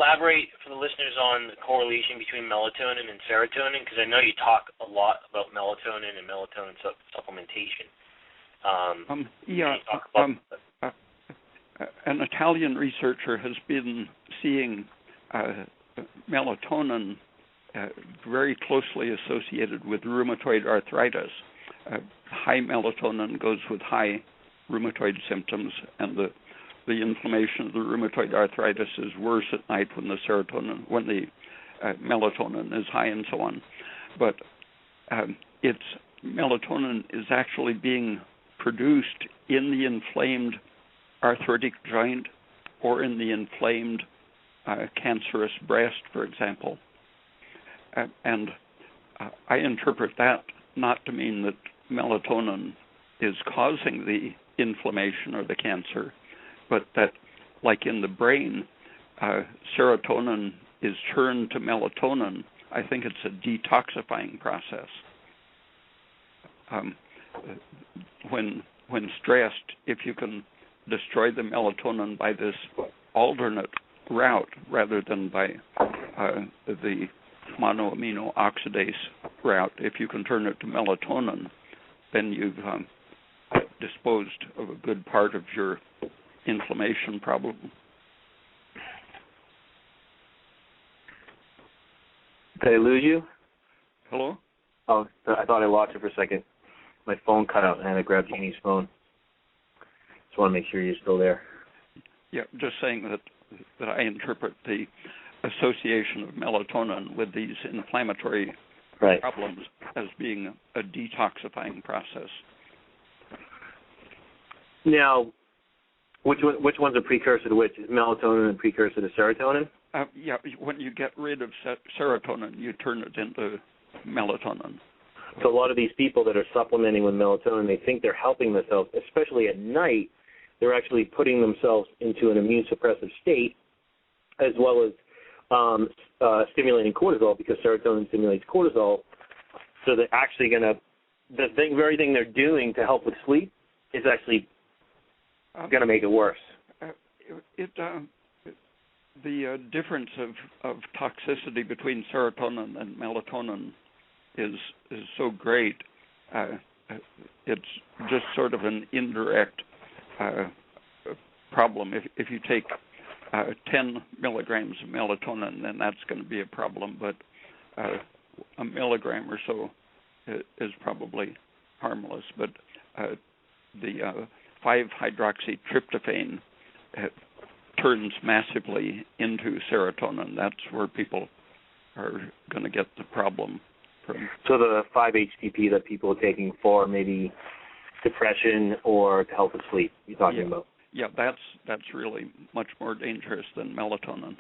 elaborate for the listeners on the correlation between melatonin and serotonin? Because I know you talk a lot about melatonin and melatonin supplementation. An Italian researcher has been seeing melatonin very closely associated with rheumatoid arthritis. High melatonin goes with high rheumatoid symptoms, and the inflammation of the rheumatoid arthritis is worse at night when the melatonin is high and so on. But melatonin is actually being produced in the inflamed arthritic joint or in the inflamed cancerous breast, for example. And I interpret that not to mean that melatonin is causing the inflammation or the cancer, but that, like in the brain, serotonin is turned to melatonin. I think it's a detoxifying process. When stressed, if you can destroy the melatonin by this alternate route rather than by the monoamino oxidase route, if you can turn it to melatonin, then you've disposed of a good part of your inflammation problem. Did I lose you? Hello? Oh, I thought I lost you for a second. My phone cut out and I had to grab Jeannie's phone. Just want to make sure you're still there. Yeah, just saying that I interpret the association of melatonin with these inflammatory problems as being a detoxifying process. Now, which one's a precursor to which? Is melatonin a precursor to serotonin? When you get rid of serotonin, you turn it into melatonin. So a lot of these people that are supplementing with melatonin, they think they're helping themselves, especially at night. They're actually putting themselves into an immune suppressive state, as well as stimulating cortisol, because serotonin stimulates cortisol. So they're actually very thing they're doing to help with sleep is actually going to make it worse. The difference of toxicity between serotonin and melatonin is so great. It's just sort of an indirect problem. If you take 10 milligrams of melatonin, then that's going to be a problem, but a milligram or so is probably harmless. But the 5-hydroxytryptophan turns massively into serotonin. That's where people are going to get the problem from. So the 5-HTP that people are taking for maybe depression or to help with sleep, you're talking about? Yeah, that's really much more dangerous than melatonin.